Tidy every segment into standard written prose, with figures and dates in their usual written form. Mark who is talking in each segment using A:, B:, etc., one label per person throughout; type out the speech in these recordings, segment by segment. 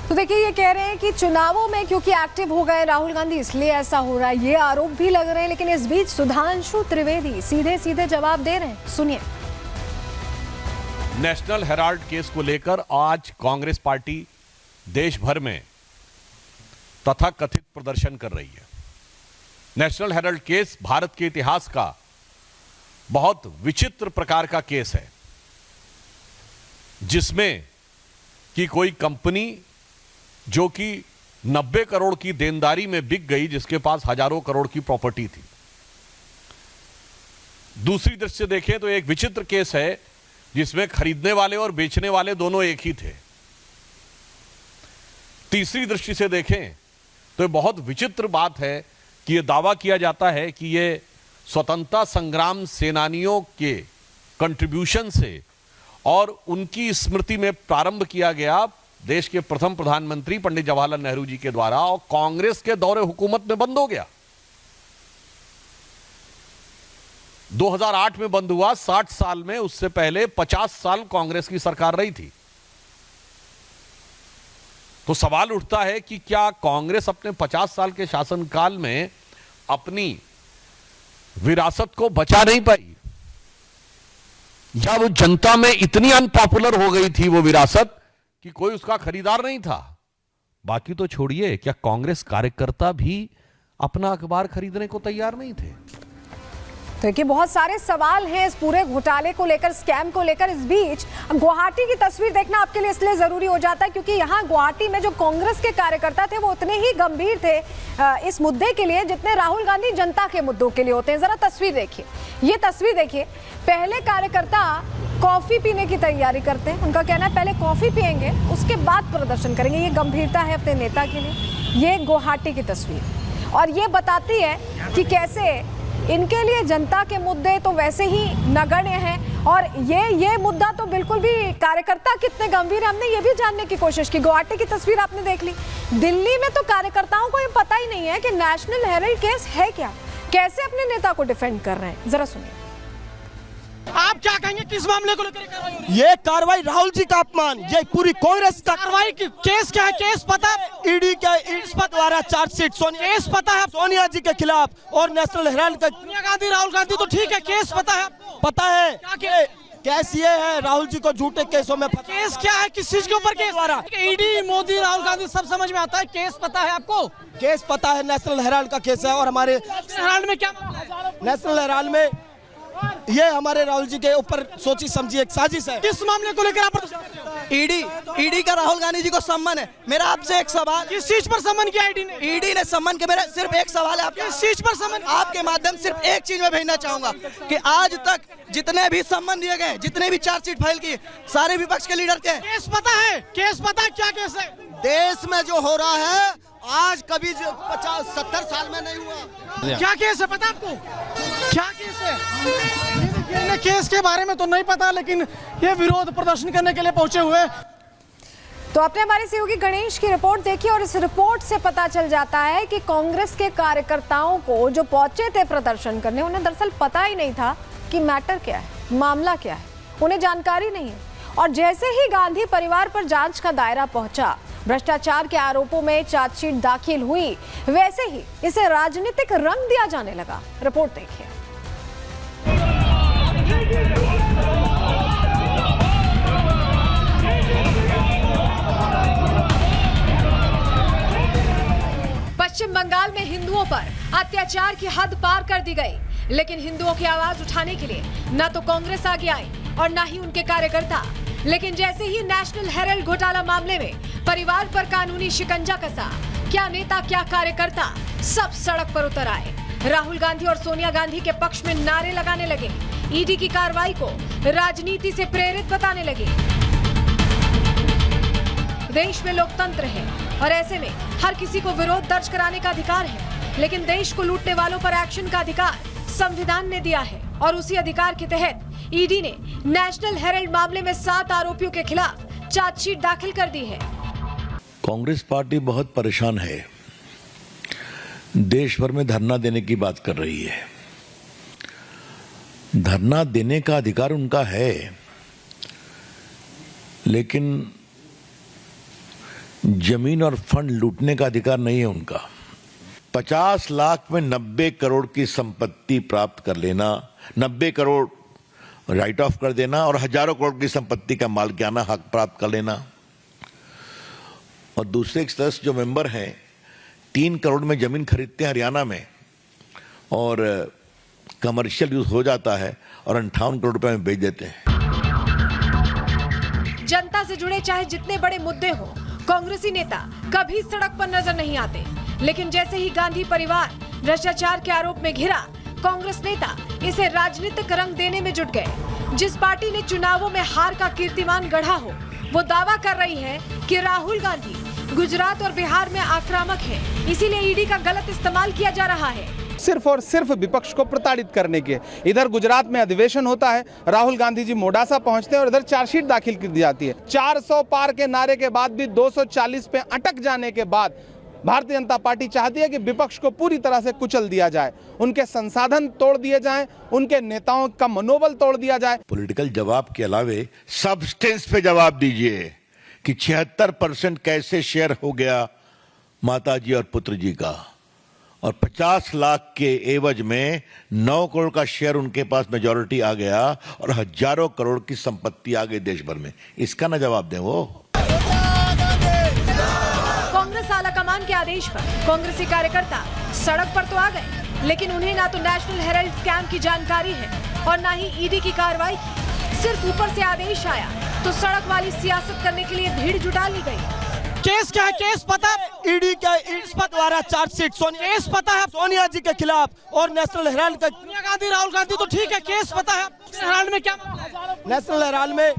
A: तो देखिए, ये कह रहे हैं कि चुनावों में क्योंकि एक्टिव हो गए राहुल गांधी इसलिए ऐसा हो रहा है, ये आरोप भी लग रहे हैं। लेकिन इस बीच सुधांशु त्रिवेदी सीधे सीधे जवाब दे रहे हैं, सुनिए।
B: नेशनल हेराल्ड केस को लेकर आज कांग्रेस पार्टी देश भर में तथाकथित प्रदर्शन कर रही है। नेशनल हेराल्ड केस भारत के इतिहास का बहुत विचित्र प्रकार का केस है, जिसमें कि कोई कंपनी जो कि 90 करोड़ की देनदारी में बिक गई, जिसके पास हजारों करोड़ की प्रॉपर्टी थी। दूसरी दृष्टि से देखें तो एक विचित्र केस है जिसमें खरीदने वाले और बेचने वाले दोनों एक ही थे। तीसरी दृष्टि से देखें तो ये बहुत विचित्र बात है कि यह दावा किया जाता है कि यह स्वतंत्रता संग्राम सेनानियों के कंट्रीब्यूशन से और उनकी स्मृति में प्रारंभ किया गया देश के प्रथम प्रधानमंत्री पंडित जवाहरलाल नेहरू जी के द्वारा, और कांग्रेस के दौरे हुकूमत में बंद हो गया। 2008 में बंद हुआ। 60 साल में उससे पहले 50 साल कांग्रेस की सरकार रही थी। तो सवाल उठता है कि क्या कांग्रेस अपने 50 साल के शासनकाल में अपनी विरासत को बचा नहीं पाई, या वो जनता में इतनी अनपॉपुलर हो गई थी वो विरासत कि कोई उसका खरीदार नहीं था। बाकी तो छोड़िए, क्या कांग्रेस कार्यकर्ता भी अपना अखबार खरीदने को तैयार नहीं थे?
A: तो देखिए, बहुत सारे सवाल हैं इस पूरे घोटाले को लेकर, स्कैम को लेकर। इस बीच गुवाहाटी की तस्वीर देखना आपके लिए इसलिए जरूरी हो जाता है क्योंकि यहाँ गुवाहाटी में जो कांग्रेस के कार्यकर्ता थे वो उतने ही गंभीर थे इस मुद्दे के लिए जितने राहुल गांधी जनता के मुद्दों के लिए होते हैं। जरा तस्वीर देखिए, ये तस्वीर देखिए। पहले कार्यकर्ता कॉफी पीने की तैयारी करते हैं। उनका कहना है पहले कॉफी पिएंगे, उसके बाद प्रदर्शन करेंगे। ये गंभीरता है अपने नेता के लिए। ये गुवाहाटी की तस्वीर, और ये बताती है कि कैसे इनके लिए जनता के मुद्दे तो वैसे ही नगण्य हैं, और ये मुद्दा तो बिल्कुल भी कार्यकर्ता कितने गंभीर है हमने ये भी जानने की कोशिश की। गुवाहाटी की तस्वीर आपने देख ली। दिल्ली में तो कार्यकर्ताओं को ये पता ही नहीं है कि नेशनल हेराल्ड केस है क्या, कैसे अपने नेता को डिफेंड कर रहे हैं। जरा सुनिए।
C: आप क्या कहेंगे किस मामले को लेकर कार्रवाई हो रही है?
D: ये कार्रवाई राहुल जी का अपमान, ये पूरी कांग्रेस का
C: कार्रवाई केस क्या है? केस पता है?
D: ईडी द्वारा चार्जशीट
C: केस पता है?
D: सोनिया जी के खिलाफ और नेशनल हेराल्ड का।
C: सोनिया गांधी राहुल गांधी तो ठीक है, केस पता है आपको?
D: पता है
C: क्या
D: केस ये है, राहुल जी को झूठे केसों में
C: केस क्या है? किस चीज के ऊपर केस? ईडी, मोदी, राहुल गांधी सब समझ में आता है। केस पता है आपको?
D: केस पता है, नेशनल हेराल्ड का केस है। और हमारे
C: हेराल्ड में क्या?
D: नेशनल हेराल्ड में ये हमारे राहुल जी के ऊपर सोची समझी एक साजिश है।
C: किस मामले को लेकर आप?
E: ईडी का राहुल गांधी जी को सम्मान है। मेरा आपसे एक सवाल,
C: किस चीज पर सम्मान किया ईडी ने?
E: ईडी ने सम्मान के, मेरा सिर्फ एक सवाल है
C: किस चीज पर सम्मान?
E: आपके माध्यम सिर्फ एक चीज में भेजना चाहूंगा कि आज तक जितने भी सम्मान दिए गए, जितने भी चार्जशीट फाइल की, सारे विपक्ष के लीडर के।
C: केस पता है? केस पता है क्या केस है?
D: देश में जो हो रहा है आज कभी 50-70 साल में नहीं हुआ।
C: क्या केस है पता आपको? क्या केस है? ये केस के बारे में तो नहीं पता, लेकिन ये विरोध प्रदर्शन करने के लिए पहुंचे हुए।
A: तो आपने हमारे सहयोगी गणेश की रिपोर्ट देखी, और इस रिपोर्ट से पता चल जाता है कि कांग्रेस के कार्यकर्ताओं को जो पहुंचे थे प्रदर्शन करने, उन्हें दरअसल पता ही नहीं था कि मैटर क्या है, मामला क्या है। उन्हें जानकारी नहीं है। और जैसे ही गांधी परिवार पर जांच का दायरा पहुंचा, भ्रष्टाचार के आरोपों में चार्जशीट दाखिल हुई, वैसे ही इसे राजनीतिक रंग दिया जाने लगा। रिपोर्ट देखिए। पश्चिम बंगाल में हिंदुओं पर अत्याचार की हद पार कर दी गई, लेकिन हिंदुओं की आवाज उठाने के लिए न तो कांग्रेस आगे आई और न ही उनके कार्यकर्ता। लेकिन जैसे ही नेशनल हेराल्ड घोटाला मामले में परिवार पर कानूनी शिकंजा कसा, क्या नेता क्या कार्यकर्ता सब सड़क पर उतर आए। राहुल गांधी और सोनिया गांधी के पक्ष में नारे लगाने लगे, ईडी की कार्रवाई को राजनीति से प्रेरित बताने लगे। देश में लोकतंत्र है और ऐसे में हर किसी को विरोध दर्ज कराने का अधिकार है, लेकिन देश को लूटने वालों पर एक्शन का अधिकार संविधान ने दिया है, और उसी अधिकार के तहत ईडी ने नेशनल हेराल्ड मामले में 7 आरोपियों के खिलाफ चार्जशीट दाखिल कर दी है।
F: कांग्रेस पार्टी बहुत परेशान है, देश भर में धरना देने की बात कर रही है। धरना देने का अधिकार उनका है, लेकिन जमीन और फंड लूटने का अधिकार नहीं है उनका। 50 लाख में 90 करोड़ की संपत्ति प्राप्त कर लेना, 90 करोड़ राइट ऑफ कर देना और हजारों करोड़ की संपत्ति का मालिकाना हक प्राप्त कर लेना। और दूसरे एक सदस्य जो मेंबर हैं 3 करोड़ में जमीन खरीदते हैं हरियाणा में और कमर्शियल यूज हो जाता है और 58 करोड़ रुपए में बेच देते हैं।
A: जनता से जुड़े चाहे जितने बड़े मुद्दे हो, कांग्रेसी नेता कभी सड़क पर नजर नहीं आते। लेकिन जैसे ही गांधी परिवार भ्रष्टाचार के आरोप में घिरा, कांग्रेस नेता इसे राजनीतिक रंग देने में जुट गए। जिस पार्टी ने चुनावों में हार का कीर्तिमान गढ़ा हो, वो दावा कर रही है कि राहुल गांधी गुजरात और बिहार में आक्रामक है, इसीलिए ईडी का गलत इस्तेमाल किया जा रहा है।
G: सिर्फ और सिर्फ विपक्ष को प्रताड़ित करने के। इधर गुजरात में अधिवेशन होता है, राहुल गांधी जी मोडासा पहुंचते हैं और इधर चार्जशीट दाखिल की जाती है। 400 पार के नारे के बाद भी 240 पे अटक जाने के बाद भारतीय जनता पार्टी चाहती है कि विपक्ष को पूरी तरह से कुचल दिया जाए, उनके संसाधन तोड़ दिए जाएं, उनके नेताओं का मनोबल तोड़ दिया जाए।
F: पॉलिटिकल जवाब के अलावे सब्सटेंस पे जवाब दीजिए कि 76% कैसे शेयर हो गया माताजी और पुत्र जी का, और 50 लाख के एवज में 9 करोड़ का शेयर उनके पास मेजॉरिटी आ गया और हजारों करोड़ की संपत्ति आ गई देश भर में। इसका ना जवाब दें वो।
A: कांग्रेस आलाकमान के आदेश पर कांग्रेसी कार्यकर्ता सड़क पर तो आ गए, लेकिन उन्हें ना तो नेशनल हेराल्ड स्कैम की जानकारी है और ना ही ईडी की कार्रवाई की। सिर्फ ऊपर से आदेश आया तो सड़क वाली सियासत करने के लिए भीड़ जुटा ली गई।
C: केस क्या है? केस पता है?
D: ईडी का द्वारा चार्जशीट
C: केस पता है?
D: सोनिया जी के खिलाफ और नेशनल हेराल्ड का।
C: सोनिया गांधी, राहुल गांधी तो ठीक है, केस पता है? हेराल्ड में क्या मामला है?
D: नेशनल हेराल्ड में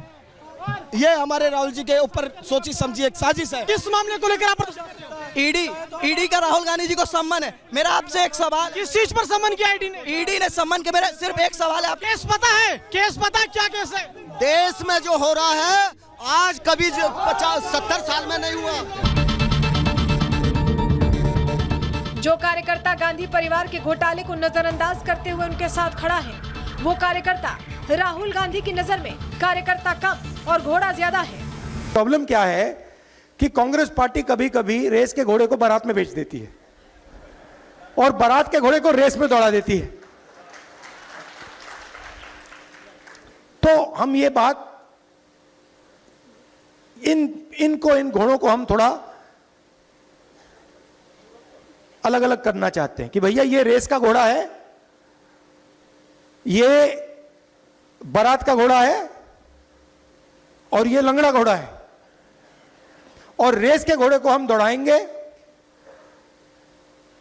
D: ये हमारे राहुल जी के ऊपर सोची समझी एक साजिश है।
C: किस मामले को लेकर आप?
E: ईडी का राहुल गांधी जी को सम्मान है। मेरा आपसे एक सवाल,
C: किस चीज पर सम्मान किया ईडी ने?
E: ईडी ने सम्मान के, मेरा सिर्फ एक सवाल है। आप
C: केस पता है? केस पता है क्या केस है?
D: देश में जो हो रहा है आज कभी 50-70 साल में नहीं हुआ।
A: जो कार्यकर्ता गांधी परिवार के घोटाले को नजरअंदाज करते हुए उनके साथ खड़ा है, वो कार्यकर्ता राहुल गांधी की नजर में कार्यकर्ता कम और घोड़ा ज्यादा है।
H: प्रॉब्लम क्या है कि कांग्रेस पार्टी कभी कभी रेस के घोड़े को बारात में बेच देती है और बारात के घोड़े को रेस में दौड़ा देती है। तो हम ये बात इन घोड़ों को हम थोड़ा अलग अलग करना चाहते हैं कि भैया ये रेस का घोड़ा है, ये बारात का घोड़ा है और ये लंगड़ा घोड़ा है, और रेस के घोड़े को हम दौड़ाएंगे,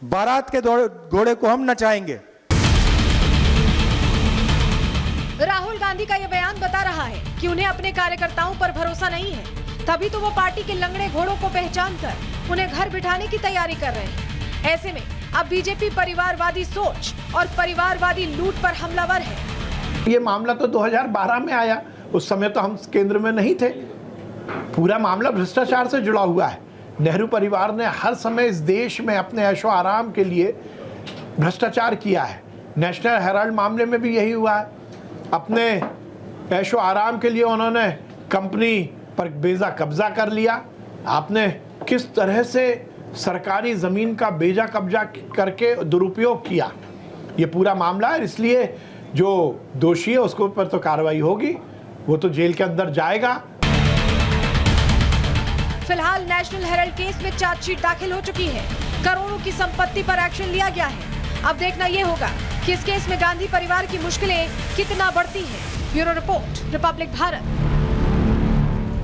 H: बारात के घोड़े को हम नचाएंगे।
A: राहुल गांधी का यह बयान बता रहा है कि उन्हें अपने कार्यकर्ताओं पर भरोसा नहीं है, तभी तो वो पार्टी के लंगड़े घोड़ों को पहचान कर उन्हें घर बिठाने की तैयारी कर रहे हैं। ऐसे में अब बीजेपी परिवारवादी सोच और परिवारवादी लूट पर हमलावर है।
I: ये मामला तो 2012 में आया, उस समय तो हम केंद्र में नहीं थे। पूरा मामला भ्रष्टाचार से जुड़ा हुआ है। नेहरू परिवार ने हर समय इस देश में अपने ऐशो आराम के लिए भ्रष्टाचार किया है। नेशनल हेराल्ड मामले में भी यही हुआ है। अपने ऐशो आराम के लिए उन्होंने कंपनी पर बेजा कब्जा कर लिया। आपने किस तरह से सरकारी ज़मीन का बेजा कब्जा करके दुरुपयोग किया, ये पूरा मामला है। इसलिए जो दोषी है उसके ऊपर तो कार्रवाई होगी, वो तो जेल के अंदर जाएगा।
A: फिलहाल नेशनल हेराल्ड केस में चार्जशीट दाखिल हो चुकी है। करोड़ों की संपत्ति पर एक्शन लिया गया है। अब देखना यह होगा कि इस केस में गांधी परिवार की मुश्किलें कितना बढ़ती हैं। Bureau report, Republic Bharat.